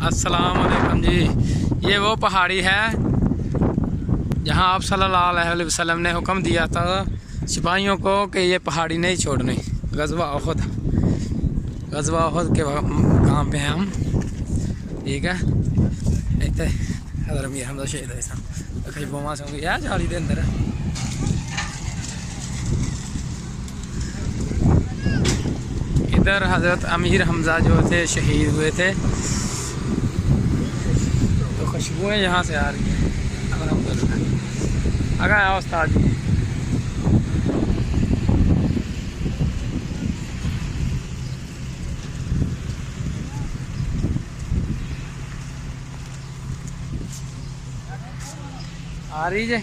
अस्सलाम वालेकुम जी। ये वो पहाड़ी है जहाँ आप सल्लल्लाहु अलैहि वसल्लम ने हुक्म दिया था सिपाहियों को कि ये पहाड़ी नहीं छोड़नी। गज़वा उहद के काम पे हैं हम, ठीक है। इतने हज़रत अमीर हमदा शहीद है सन कहीं बोमा से होंगे यार जाली के अंदर। इधर हज़रत अमीर हमजा जो थे शहीद हुए थे, तो खुशबुएँ यहाँ से आ रही हैं। अगर आओ उस्ताद जी। आ रही है